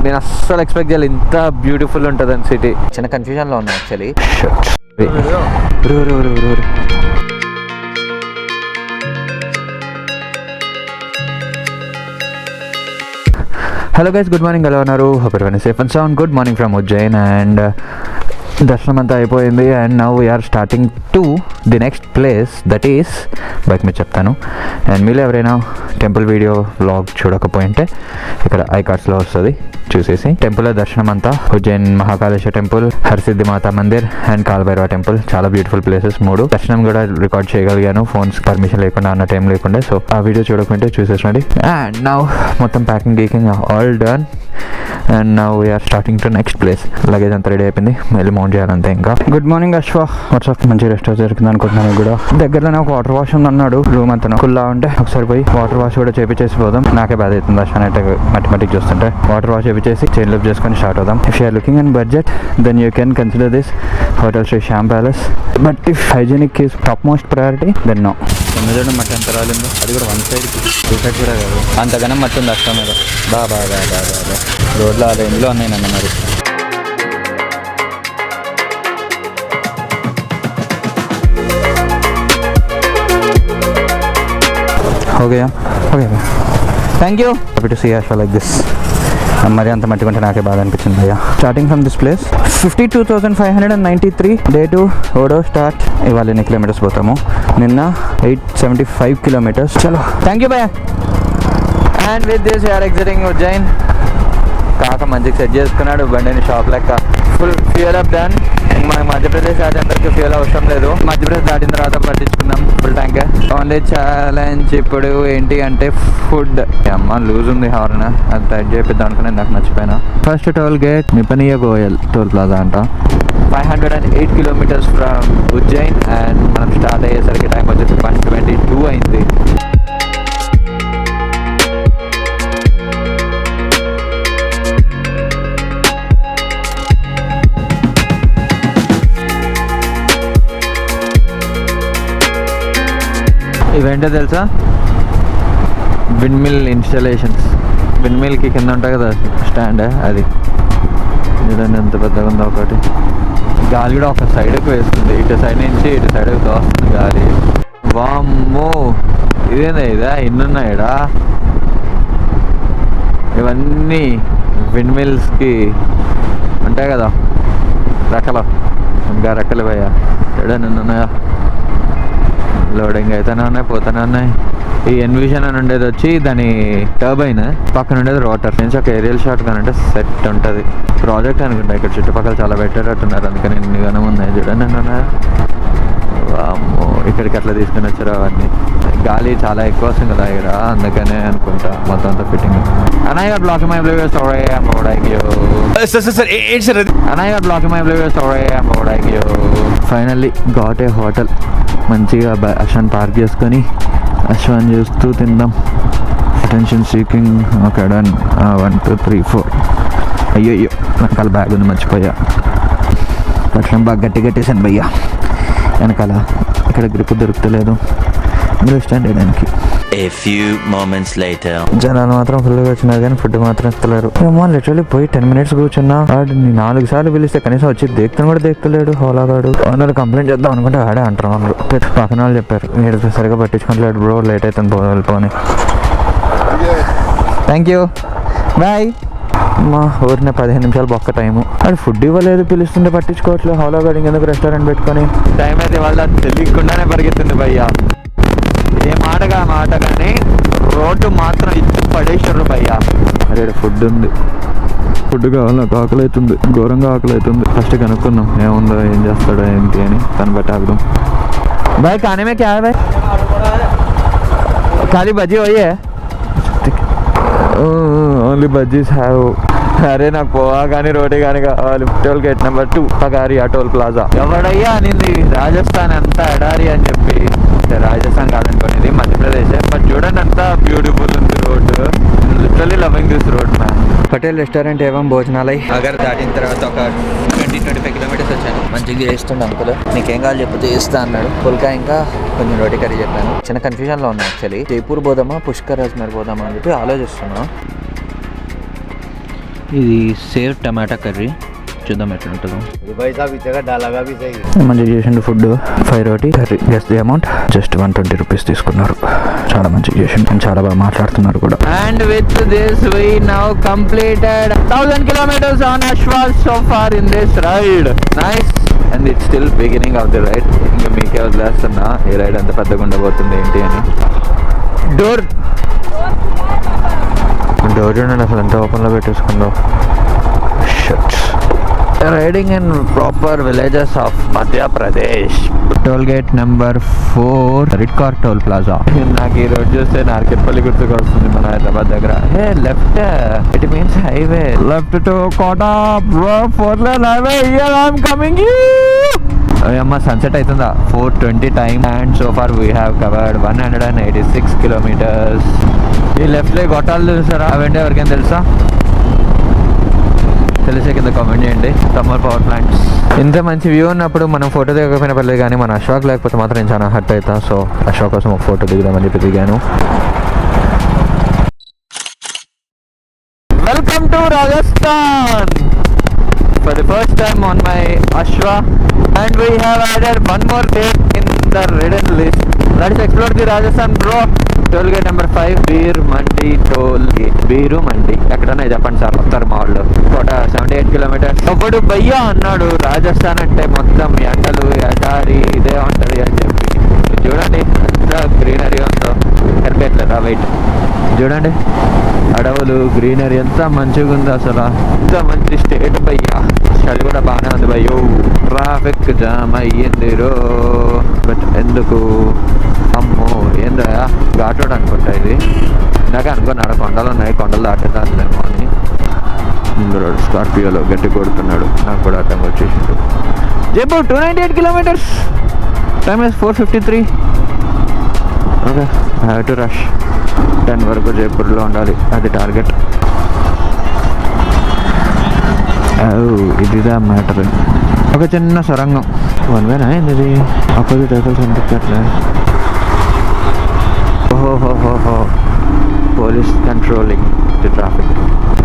నేను అస్సలు ఎక్స్పెక్ట్ చేయాలి ఇంత బ్యూటిఫుల్ ఉంటుందని సిటీ. చిన్న కన్ఫ్యూజన్లో ఉన్నా actually. Hello guys, good morning. ఎలా ఉన్నారు? Hope everyone safe and sound. Good morning from Ujjain. And దర్శనం అంతా అయిపోయింది. And now we are starting to the next place, that is bike మీద చెప్తాను. అండ్ మీరు ఎవరైనా టెంపుల్ వీడియో వ్లాగ్ చూడకపోయింటే ఇక్కడ ఐ కార్డ్స్లో వస్తుంది, చూసేసి. టెంపుల్ దర్శనం అంతా Ujjain Mahakaleshwar temple, Harsiddhi Mata Mandir and Kalabhairava temple. చాలా బ్యూటిఫుల్ ప్లేసెస్ 3. దర్శనం కూడా రికార్డ్ చేయగలిగాను, ఫోన్స్ పర్మిషన్ లేకుండా, అన్న టైం లేకుండా. సో ఆ వీడియో చూడకుంటే చూసేసండి. అండ్ నౌ మొత్తం ప్యాకింగ్ గీకింగ్ all done. And now we are starting to next place. Luggage అంతా రెడీ అయిపోయింది, మళ్ళీ మౌంట్ చేయాలంతే. ఇంకా గుడ్ మార్నింగ్ అశ్వ. వాట్సాప్ మంచి రెస్ట్ జరుగుతుంది అనుకుంటున్నాను. కూడా దగ్గరలోనే ఒక వాటర్ వాష్ ఉంది అన్నాడు. రూమ్ అంతా కుల్లా ఉంటే ఒకసారి పోయి వాటర్ వాష్ కూడా చేపించేసి పోదాం. నాకే బాధ అవుతుంది అశ్వ అంటే మట్టి చూస్తుంటే. వాటర్ వాష్ చేపించేసి చైన్ లిఫ్ట్ చేసుకొని స్టార్ట్ అవుదాం. If you're looking in budget then you can consider this hotel Shri Shyam palace. But if hygienic is top most priority then no. చూడండి మట్టి ఎంత రాలిందో, అది కూడా వన్ సైడ్, టూ సైడ్ కూడా కాదు, అంతగానే మట్టి ఉంది అష్టం మీద. బాగా రోడ్లో ఆ రేంజ్లో ఉన్నాయి నన్ను. మరి okay thank you. Happy to see Yash like this. మరి అంత మట్టుకుంటే నాకే బాధ అనిపించింది భయ్యా. Starting from this place 52,593. Day 2 odo start. ఇవాళ ఎన్ని కిలోమీటర్స్ పోతాము? నిన్న 875 కిలోమీటర్స్. చలో థ్యాంక్ యూ భయ్యా. And with this we're exiting Ujjain. కాక మంచిగా సెట్ చేసుకున్నాడు బండిని, షాప్ లెక్క. Full fuel up done. మనకి మధ్యప్రదేశ్ దాటేంతవరకు ఫ్యూయల్ అవసరం లేదు. మధ్యప్రదేశ్ దాటిన తర్వాత పట్టించుకుందాం ఫుల్ ట్యాంక్. ఓన్లీ ఛాలెంజ్ ఇప్పుడు ఏంటి అంటే ఫుడ్. అమ్మ లూజ్ ఉంది హార్న్, అది టైట్ చేపిద్దాం అనుకునే నాకు మర్చిపోయినా. First toll gate Nipaniya Goyal toll plaza అంట. 508 కిలోమీటర్స్ ఫ్రమ్ ఉజ్జయిన్. అండ్ మనం స్టార్ట్ అయ్యేసరికి టైం వచ్చేసి 1:22 అయింది. ఇవేంటో తెలుసా? Wind mill installations. విండ్ మిల్కి కింద ఉంటాయి కదా స్టాండ్, అది చూడండి ఎంత పెద్దగా ఉందో. ఒకటి గాలి కూడా ఒక సైడ్కి వేస్తుంది, ఇటు సైడ్ నుంచి ఇటు సైడ్కి దోస్తుంది గాలి. వామ్మో ఇదేందా ఇదా, ఇన్నున్నాయిడా. ఇవన్నీ విండ్ మిల్స్కి ఉంటాయి కదా రెక్కలు. ఇంకా రెక్కలు పోయా చూడండి ఉన్నాయా. లోడింగ్ అయితేనే ఉన్నాయి, పోతూనే ఉన్నాయి. ఈ ఎన్విజన్ అని ఉండేది వచ్చి దాని టర్బైన్, పక్కన ఉండేది రోటర్. నుంచి ఒక ఏరియల్ షాట్ కానంటే సెట్ ఉంటుంది. ప్రాజెక్ట్ అనుకుంటా. ఇక్కడ చుట్టుపక్కల చాలా పెట్టేటట్టున్నారు, అందుకని ఎన్ని గనం ఉన్నాయి చూడండి. వామ్మో ఇక్కడికి అట్లా తీసుకుని వచ్చారు అవన్నీ. గాలి చాలా ఎక్కువ వస్తుంది కదా ఇక్కడ, అందుకనే అనుకుంటా మొత్తం అంతా ఫిట్టింగ్. అన్నయ్య బ్లాకింగ్ మై బ్లూ స్టోరీ అన్నయ్య blocking my blue story. Finally got a hotel. మంచిగా అశ్వాన్ పార్క్ చేసుకొని అశ్వాన్ చూస్తూ తిందాం. Attention seeking. Okay done. 1 2 3 4. అయ్యో వెనకాల బ్యాగ్ ఉంది, మర్చిపోయా. పట్లం బాగా గట్టిగట్టేసాను భయ్యా వెనకాల. ఇక్కడ గ్రిప్ దొరుకుతలేదు స్టాండ్ వేయడానికి. A few moments later. జనాలు మాత్రం ఫుల్గా వచ్చినారు కానీ ఫుడ్ మాత్రం ఎత్తలేరు. ఏమో లిటరల్లీ పోయి 10 minutes కూర్చున్నా. వాడిని 4 సార్లు పిలిస్తే కనీసం వచ్చి దేక్తాను కూడా దేక్తలేడు. హోలాగాడు. వాళ్ళు కంప్లైంట్ చేద్దాం అనుకుంటే ఆడే అంటారు వాళ్ళు. పక్కన వాళ్ళు చెప్పారు మీరు సరిగా పట్టించుకోవట్లేడు బ్రో, లేట్ అవుతుంది వెళ్ళిపోని. Thank you bye. మా ఊరిన 15 నిమిషాలు బొక్క టైము. అది ఫుడ్ ఇవ్వలేదు, పిలుస్తుంటే పట్టించుకోవట్లేదు. హోలాగాడు ఇంకెందుకు రెస్టారెంట్ పెట్టుకొని. టైం అయితే వాళ్ళ తెలియకుండానే పరిగెత్తుంది భయ్యా. ఏ మాటగా మాట కానీ రోడ్డు మాత్రం ఇచ్చి పడేసారు భయ్యా. అదే ఫుడ్ ఉంది, ఫుడ్ కావాలి. నాకు ఆకలి అవుతుంది, ఘోరంగా ఆకలి అవుతుంది. ఫస్ట్ కనుక్కుందాం ఏముందో, ఏం చేస్తాడో ఏంటి అని. దాన్ని బట్టి ఆగుదాం. भाई खाने में क्या है भाई? खाली भजी वही है? ఓన్లీ బజ్జీస్ హ్యావ్. అరే నాకు పోవా కానీ రోటీ కానీ కావాలి. Toll gate number 2 Pagariya toll plaza. ఎవడయ్యా అనింది రాజస్థాన్ అంతా ఎడారి అని చెప్పి. రాజస్థాన్ కాదనుకోండి, ఇది మధ్యప్రదేశ్. బట్ చూడండి అంతా బ్యూటిఫుల్ ఉంది road. Literally loving this road man. Patel restaurant ఏవం భోజనాలయ అగర్ దాటిన తర్వాత ఒక 20-25 కిలోమీటర్స్ వచ్చాను. మంచిగా చేస్తుండే అంకుల్. నీకేం కావాలి చెప్పు చేస్తా అన్నాడు. పుల్కా ఇంకా కొంచెం రోటీ కర్రీ చెప్పాను. చిన్న కన్ఫ్యూజన్లో ఉన్నా యాక్చువల్లీ. జైపూర్ పోదామా పుష్కర్ రాజ్మహల్ పోదామా అని చెప్పి ఆలోచిస్తున్నా. ఇది సేవ్ టమాటా కర్రీ, చూద్దాం ఎట్లా ఉంటుందో. మంచిగా చేసిండు food. 5 roti curry. Guess the amount. Just 120 rupees తీసుకున్నారు. చాలా మంచిగా చేసిండు, చాలా బాగా మాట్లాడుతున్నారు కూడా. And with this we now completed 1000 kilometers on Ashwa so far in this ride. Nice. And it's still beginning of the ride. ఇంకా మీకే వదిలేస్తున్నా ఈ రైడ్ ఎంత పెద్దగా ఉండబోతుంది ఏంటి అని. డోర్ చూడండి అసలు ఎంత ఓపెన్లో పెట్టేసుకుందో. Riding in proper villages of Madhya Pradesh. Toll gate number 4 Ridkar toll plaza. నాకు ఈ రోడ్ చూస్తే నార్కెట్పల్లి గుర్తుకు వస్తుంది మన హైదరాబాద్ దగ్గర. Hey left, it means highway. Left to Kota 4-lane highway. Here I am coming. అమ్మ సన్సెట్ అవుతుందా? 4:20 time and so far we have covered 186 kilometers. ఈ లెఫ్ట్ లో గొట్టాలు చూసారా? అవేంటి ఎవరికైనా తెలుసా? తెలిసే కింద కామెంట్ చేయండి. Summer power plants. ఇంత మంచి వ్యూ ఉన్నప్పుడు మనం ఫోటో దిగకపోయినా పర్లేదు, కానీ మన అశోక్ లేకపోతే మాత్రం నేను చాలా హర్ట్ అవుతా. సో అశోక్ కోసం ఒక ఫోటో దిగుదామని చెప్పి దిగాను. Welcome to Rajasthan for the first time on my Ashwa, and we have added one more date in the ridden list. Let's explore the Rajasthan, bro. Toll gate number 5 Beer Mandi toll gate. Beeru Mandi ఎక్కడన్నా చెప్పండి sir, వస్తారు మా వాళ్ళు. కోట 78 kilometers. ఒకడు భయ్యా అన్నాడు రాజస్థాన్ అంటే మొత్తం ఎండలు ఎడారి ఇదే ఉంటుంది అని చెప్పి. చూడండి ఎంత గ్రీనరీ ఉందో. కనిపించలేదా? వెయిట్ చూడండి, అడవులు గ్రీనరీ ఎంత మంచిగా ఉంది అసలు. ఎంత మంచి స్టేట్ భయ్యా. చలి కూడా బాగానే ఉంది భయ్యో. ట్రాఫిక్ జామ్ అయ్యింది రో. బట్ ఎందుకు? అమ్మో ఏందా ఘాటోడ్ అనుకుంటా ఇది. ఇందాక అనుకున్నాడు కొండలు ఉన్నాయి, కొండలు దాటేదాన్నేమో అని. స్కార్పియోలో గట్టి కొడుతున్నాడు. నాకు కూడా అర్థం వచ్చేసిండు. Jaipur 298 kilometers. Time is 4:53. Okay, I have to rush. 10 వరకు జైపూర్లో ఉండాలి, అది టార్గెట్. ఇదిదా మ్యాటర్. ఒక చిన్న సొరంగం. 1 వేనా ఇది? ఆపోజిట్ వెహికల్స్ అనిపించట్లే. ఓహోహోహో, పోలీస్ కంట్రోలింగ్ ది ట్రాఫిక్.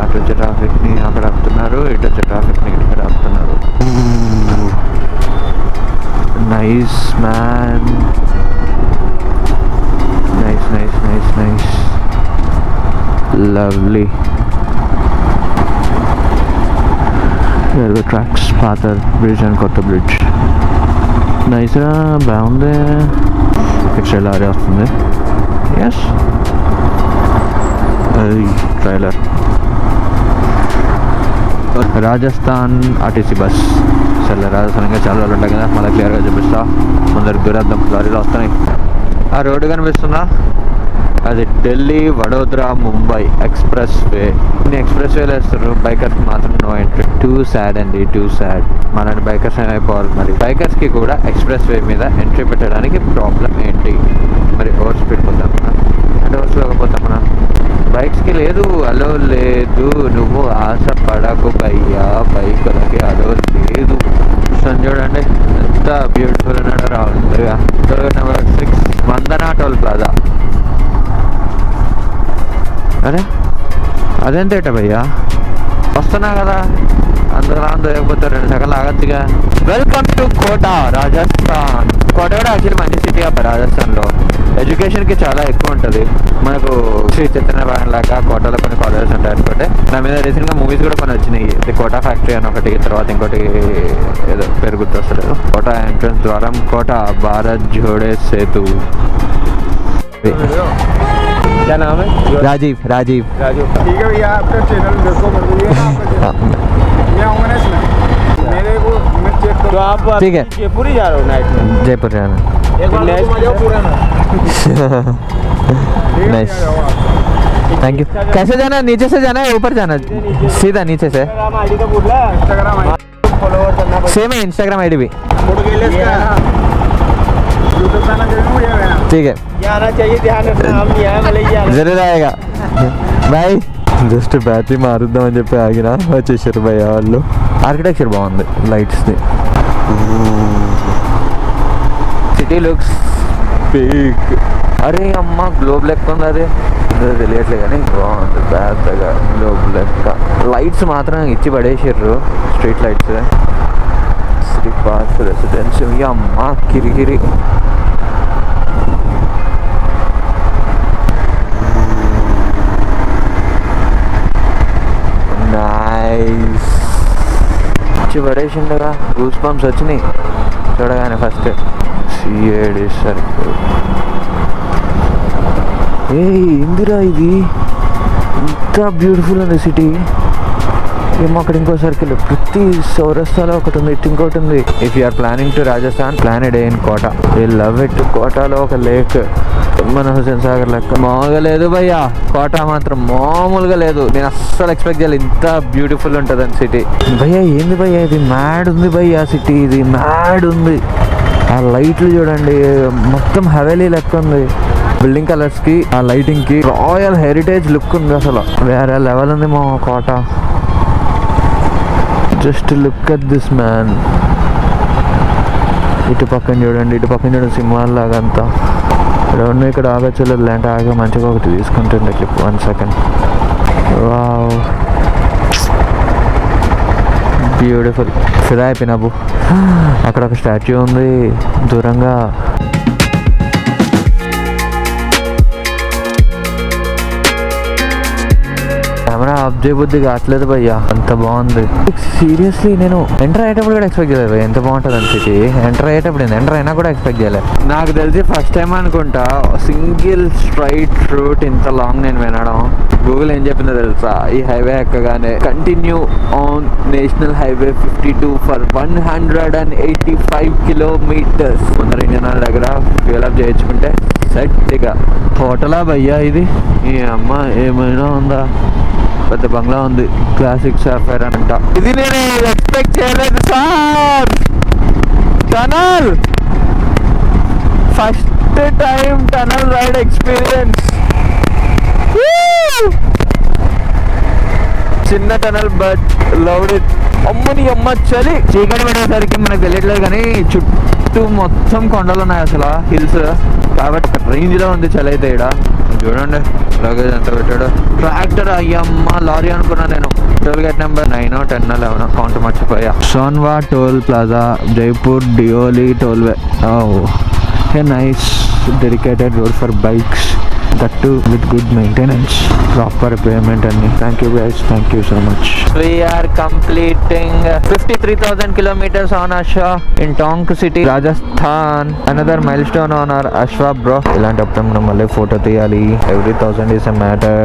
అటు వచ్చే ట్రాఫిక్ని అక్కడ ఆపుతున్నారు, ఇటు వచ్చే ట్రాఫిక్ని ఇక్కడ ఆపుతున్నారు. Nice man, nice nice nice nice, lovely. Railway tracks, పాత బ్రిడ్జ్ అండ్ కొత్త బ్రిడ్జ్. నైస్గా బాగుంది. ఇట్స్ లారీ వస్తుంది. Yes, trailer. Rajasthan RTC bus. సరే రాజస్థాన్ ఇంకా చాలా రోజులు ఉంటాయి కదా, మళ్ళీ క్లియర్గా చూపిస్తా. ముందరికి దూరద్దాం, లారీలు వస్తున్నాయి. ఆ రోడ్డు కనిపిస్తుందా? అది ఢిల్లీ వడోదరా ముంబై ఎక్స్ప్రెస్ వే. ఇన్ని ఎక్స్ప్రెస్ వేలు వేస్తారు, బైకర్స్కి మాత్రం నో ఎంట్రీ. టూ సాడ్ అండి, టూ సాడ్. మనని బైకర్స్ అయిపోవాలి. మరి బైకర్స్కి కూడా ఎక్స్ప్రెస్ వే మీద ఎంట్రీ పెట్టడానికి ప్రాబ్లం ఏంటి? మరి ఓవర్ స్పీడ్ పోతామన్నా అంటే ఓవర్ స్పీడ్ పోతామన్నా? బైక్స్కి లేదు, అలో లేదు. నువ్వు ఆశ పడకు భయ్యా, బైకులకి అలో లేదు. చూడండి ఎంత బ్యూటిఫుల్ ఉన్నాడో రావుందిగా. Number 6 Vandana toll plaza. అరే అదేంతేట భయ్యా, వస్తున్నా కదా అందరూ లేకపోతే 2 సెకండ్లు ఆగచ్చుగా. Welcome to Kota Rajasthan. కోట కూడా యాక్చువల్లీ మంచి సిటీ అబ్బా రాజస్థాన్లో. ఎడ్యుకేషన్కి చాలా ఎక్కువ ఉంటుంది. మనకు శ్రీ చైతన్య భవన్ లాగా కోటాలో కొన్ని కాలేజెస్ ఉంటాయి అనుకుంటే. నా మీద రీసెంట్గా మూవీస్ కూడా కొన్ని వచ్చినాయి. ది కోటా ఫ్యాక్టరీ అని ఒకటి, తర్వాత ఇంకోటి ఏదో పేరు గుర్తొస్తలేదు. కోటా ఎంట్రన్స్ ద్వారం, కోటా భారత్ జోడే సేతు. क्या नाम है? राजीव राजीव राजीव। ठीक है भैया, आपका चैनल देखो मैं आऊँगा ना इसमें। मेरे को मैं चेक करूँ। तो आप ठीक है, जयपुर ही जा रहे हो नाइट में? जयपुर जाना। एक बार घूम जाओ पूरा ना। Nice, thank you. कैसे जाना है? नीचे से जाना है ऊपर जाना? सीधा नीचे से। इंस्टाग्राम आईडी का बोल रहा है, इंस्टाग्राम आईडी फॉलोवर करना पड़ेगा। सेम है इंस्टाग्राम आईडी भी। ठीक है, ये आना चाहिए, ध्यान रखना। हम नहीं आए भले ही आना। जरूर आएगा బాయ్. జస్ట్ బ్యాటరీ మారుద్దామని చెప్పి ఆగిన, వచ్చేసారు భయ్య వాళ్ళు. ఆర్కిటెక్చర్ బాగుంది, లైట్స్ది. City looks big. అరే అమ్మ, గ్లోబ్ లెక్క ఉంది అది. తెలియట్లే కానీ బాగుంది పెద్దగా లెక్క. లైట్స్ మాత్రం ఇచ్చి పడేసారు, స్ట్రీట్ లైట్స్. శ్రీపాస్ రెసిడెన్స్, అమ్మ కిరికిరి. నైస్. ఇచ్చి పడేసిండగా, గూస్ బంప్స్ వచ్చినాయి చూడగానే. First CAD circle. ఇందిరా ఇది ఇంత బ్యూటిఫుల్ ఉంది సిటీ. ఏమో అక్కడ ఇంకో సర్కిల్, ప్రతి చౌరస్తాలో ఒకటి ఉంది, ఇటు ఇంకోటి ఉంది. If you're planning to Rajasthan, plan a day in Kota. I love it. కోటాలో ఒక లేక్ మన హుసేన్ సాగర్ లెక్క మామూలుగా లేదు భయ్యా. కోటా మాత్రం మామూలుగా లేదు. నేను అస్సలు ఎక్స్పెక్ట్ చేయాలి ఇంత బ్యూటిఫుల్ ఉంటుందని సిటీ. భయ్యా ఏంది భయ్యా ఇది, మ్యాడ్ ఉంది భయ్యా సిటీ. ఇది మ్యాడ్ ఉంది. ఆ లైట్లు చూడండి, మొత్తం హవేలీ లెక్క ఉంది. బిల్డింగ్ కలర్స్ కి, ఆ లైటింగ్ కి రాయల్ హెరిటేజ్ లుక్ ఉంది. అసలు వేరే లెవెల్ ఉంది మా Kota. Just look at this man. ఇటు పక్కన చూడండి, ఇటు పక్కన చూడండి, సింహాల్లాగా అంతా. రెండు ఇక్కడ ఆగచ్చు లేదంటే ఆగా మంచిగా ఒకటి తీసుకుంటుంది క్లిప్. 1 సెకండ్. Wow, beautiful. ఫిదా అయిపోయినాబు. అక్కడ ఒక స్టాచ్యూ ఉంది దూరంగా. కెమెరా ఆఫ్ చేయబుద్ది కావట్లేదు భయ్యా, అంత బాగుంది. సీరియస్లీ నేను ఎంటర్ అయ్యేటప్పుడు కూడా ఎక్స్పెక్ట్ చేయలేదు ఎంత బాగుంటుంది అని సిటీ. ఎంటర్ అయ్యేటప్పుడు ఎంటర్ అయినా కూడా ఎక్స్పెక్ట్ చేయలేదు. నాకు తెలిసి ఫస్ట్ టైం అనుకుంటా సింగిల్ స్ట్రైట్ రూట్ ఇంత లాంగ్ నేను వినడం. గూగుల్ ఏం చెప్పిందో తెలుసా, ఈ హైవే ఎక్కగానే continue on national highway 52 for 185 kilometers. ముందర ఇండియన్ ఆయిల్ దగ్గర ఫ్యూల్ అప్ చేయించుకుంటే సెట్గా. హోటలా భయ్యా ఇది? ఈ అమ్మ ఏమైనా ఉందా? పెద్ద బంగ్లా ఉంది, క్లాసిక్ సాఫైర్ అంట. ఇది నేను ఎక్స్పెక్ట్ చేయలేదు sir. Tunnel, first time tunnel ride experience. చిన్న టనల్ బట్ లవ్డ్ ఇట్. అమ్మని అమ్మ చలి. చీకటి పడేసరికి మనకు తెలియట్లేదు కానీ చుట్టూ మొత్తం కొండలు ఉన్నాయి అసలు, హిల్స్. కాబట్టి ఒక రేంజ్ లో ఉంది చలి అయితే. ఇక్కడ చూడండి లగేజ్ ఎంత పెట్టాడు. ట్రాక్టర్, అయ్యమ్మ లారీ అనుకున్నా నేను. టోల్ గేట్ నెంబర్ 9, 10, 11 కౌంట్ మర్చిపోయా. Sonwa toll plaza, Jaipur Deoli tollway. Nice dedicated road for bikes, that too with good maintenance, proper payment and thank you guys, thank you so much. We are completing 53,000 kilometers on Ashwa in Tonk city, Rajasthan. Another milestone on our Ashwa bro. ఇలాంటప్పుడు మనం మళ్ళీ photo తీయాలి. every 1000 is a matter.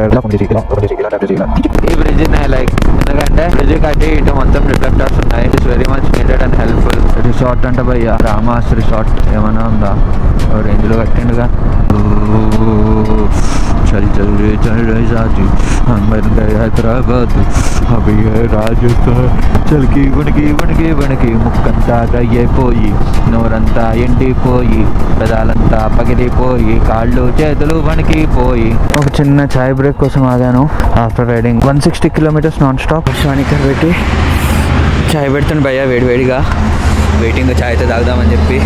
ఈ bridge ని like ఎందుకంటే bridge కట్టి ఇటు మొత్తం రిఫ్లెక్టర్స్ ఉన్నాయి. It's very much needed and helpful. Resort అంటే భయ్యా రామాస్ రిసార్ట్ ఏమైనా ఉందా? రేంజ్ లో కట్టిండుగా. चल चल रे चल रे साथी, हम बन गए हैदराबाद, अभी है राजस्थान. చలికి వణికి వణికి వణికి ముక్కంతా గయ్యైపోయి, నోరంతా ఎండిపోయి, పెదాలంతా పగిలిపోయి, కాళ్ళు చేతులు వణికిపోయి. ఒక చిన్న చాయ్ బ్రేక్ కోసం ఆగాను. After riding 160 kilometers non stop. స్వానికర్ పెట్టి చాయ్ పెడుతుంది భయ్యా వేడివేడిగా. వెయిటింగ్ చాయ్ అయితే తాగుదామని చెప్పి.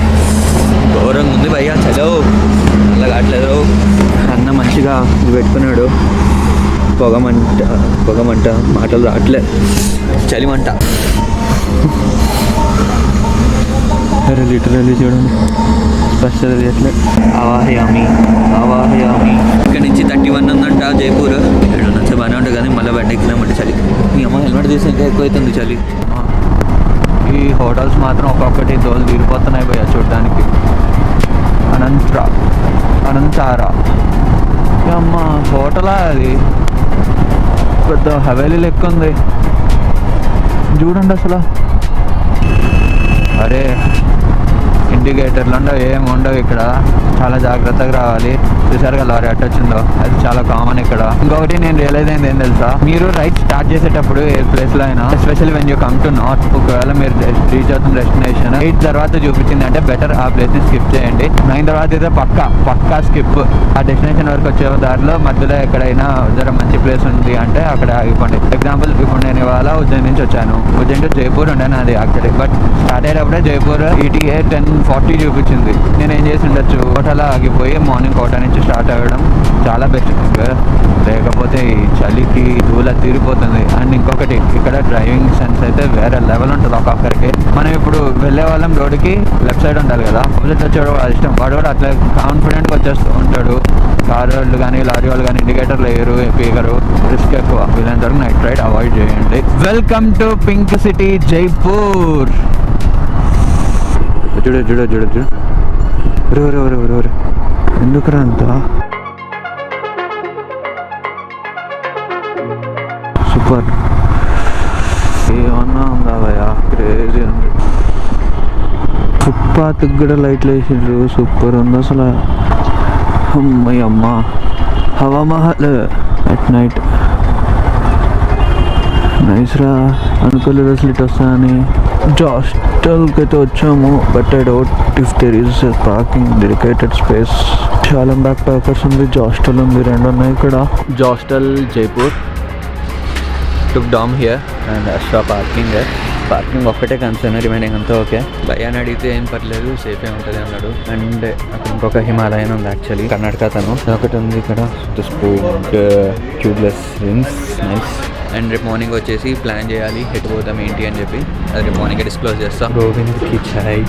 ఘోరంగా ఉంది భయ్యా, చలో అలా కావట్లేదు. అన్న మంచిగా పెట్టుకున్నాడు. పొగమంట మాటలు రావట్లే, చలిమంట. లిటరల్లీ చూడండి స్పష్టత తీయట్లే. ఆవాహయామి ఆవాహయామి. ఇక్కడ నుంచి 31 ఉందంట జైపూర్. ఇక్కడ నుంచి బాగానే ఉంటుంది కానీ మళ్ళీ బండి ఎక్కినామంటే చలి. మీ అమ్మ హెల్మెట్ తీసి ఇంకా ఎక్కువ అవుతుంది చలి. ఈ హోటల్స్ మాత్రం ఒక్కొక్కటి దోలు తీరిపోతున్నాయి భయ్యా చూడడానికి. అనంతారా అమ్మ హోటలా అది? పెద్ద హవేలీ లెక్క ఉంది చూడండి అసలు. అరే ఇండికేటర్లు ఉండవు, ఏమి ఉండవు ఇక్కడ. చాలా జాగ్రత్తగా రావాలి. చూసారుగా లారీ అట్ట వచ్చిందో, అది చాలా కామన్ ఇక్కడ. ఇంకొకటి నేను రియలైజ్ అయింది ఏం తెలుసా, మీరు రైడ్ స్టార్ట్ చేసేటప్పుడు ఏ ప్లేస్లో అయినా, especially when you come to north, ఒకవేళ మీరు రీచ్ అవుతున్న డెస్టినేషన్ 8 తర్వాత చూపించింది అంటే బెటర్ ఆ ప్లేస్ని స్కిప్ చేయండి. 9 తర్వాత అయితే పక్కా స్కిప్. ఆ డెస్టినేషన్ వరకు వచ్చే దారిలో మధ్యలో ఎక్కడైనా జర మంచి ప్లేస్ ఉంది అంటే అక్కడ ఆగిపోండి. ఎగ్జాంపుల్ ఇప్పుడు నేను ఇవాళ ఉజ్జయిన్ నుంచి వచ్చాను. ఉజ్జయిన్ టు జైపూర్ ఉండేది అది యాక్చువల్లీ, బట్ స్టార్ట్ అయ్యేటప్పుడే జైపూర్ ETA 10:40 చూపించింది. నేను ఏం చేసి ఉండొచ్చు, కోటా అలా ఆగిపోయి మార్నింగ్ కోట నుంచి స్టార్ట్ అవ్వడం చాలా బెస్ట్ థింగ్. లేకపోతే ఈ చలికి దూల తీరిపోతుంది. అండ్ ఇంకొకటి, ఇక్కడ డ్రైవింగ్ సెన్స్ అయితే వేరే లెవెల్ ఉంటుంది ఒక్కొక్కరికి. మనం ఇప్పుడు వెళ్ళే వాళ్ళం రోడ్డుకి లెఫ్ట్ సైడ్ ఉండాలి కదా, ఆపోజిట్ వచ్చాడు వాడు ఇష్టం, వాడు కూడా అట్లా కాన్ఫిడెంట్గా వచ్చేస్తూ ఉంటాడు. కారు వాళ్ళు కానీ లారీ వాళ్ళు కానీ ఇండికేటర్లు వేయరు, పీకరు, రిస్క్ ఎక్కువ. వీళ్ళంత వరకు నైట్ రైడ్ అవాయిడ్ చేయండి. Welcome to pink city Jaipur. చూడు చూడు చూడు చూడు, ఎవరు ఎందుకురా అంతా సూపర్. ఏమన్నా ఉందా భయా, క్రేజీ ఉంది. ఫుట్పాత్కి కూడా లైట్లు వేసిండ్రు, సూపర్ ఉంది అసలు. అమ్మ Hawa Mahal at night. Nice రా, అనుకోలేదు అసలు ఇటు వస్తానని. జాస్టల్కి అయితే వచ్చాము, but I doubt if there is parking dedicated space. చాలా బ్యాక్ ప్యాకర్స్ ఉంది, జాస్టల్ ఉంది, రెండు ఉన్నాయి ఇక్కడ. జాస్టల్ జైపూర్ టుక్ డామ్ here and extra parking. Parking ఒక్కటే కన్సర్న్, రిమైనింగ్ అంతా ఓకే. భయాన్ని అడిగితే ఏం పర్లేదు, సేఫే ఉంటుంది అన్నాడు. అండ్ అక్కడ ఇంకొక హిమాలయన్ ఉంది, యాక్చువల్లీ కర్ణాటక తను. ఒకటి ఉంది ఇక్కడ, sport tubeless rings, nice. And రేపు మార్నింగ్ వచ్చేసి ప్లాన్ చేయాలి ఎటు పోతాం ఏంటి అని చెప్పి, అది రేపు మార్నింగ్ డిస్క్లోజ్ చేస్తాం. గోవింద్కి చాయ్.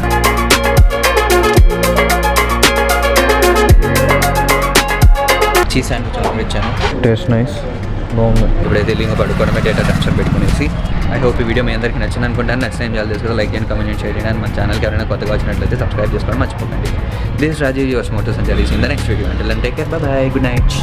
చీజ్ శాండ్విచ్ ఆర్డర్ ఇచ్చాను, టేస్ట్ నైస్, బాగుంది. ఇప్పుడైతే లింక్ పడుకోవడమే, డేటా ట్రాన్స్ఫర్ పెట్టుకునేసి. ఐ హోప్ ఈ వీడియో మీ అందరికీ నచ్చింది అనుకుంటాను. నెక్స్ట్ టైం చేయాలి తెలుసు, లైక్ చేయండి, కమెంట్ చేయండి. అండ్ మన ఛానల్కి ఎవరైనా కొత్తగా వచ్చినట్లయితే సబ్స్క్రైబ్ చేసుకోవడం మర్చిపోకండి. This Rajeev yours Motosanchari. In the next video. Until then take care, bye bye, good night.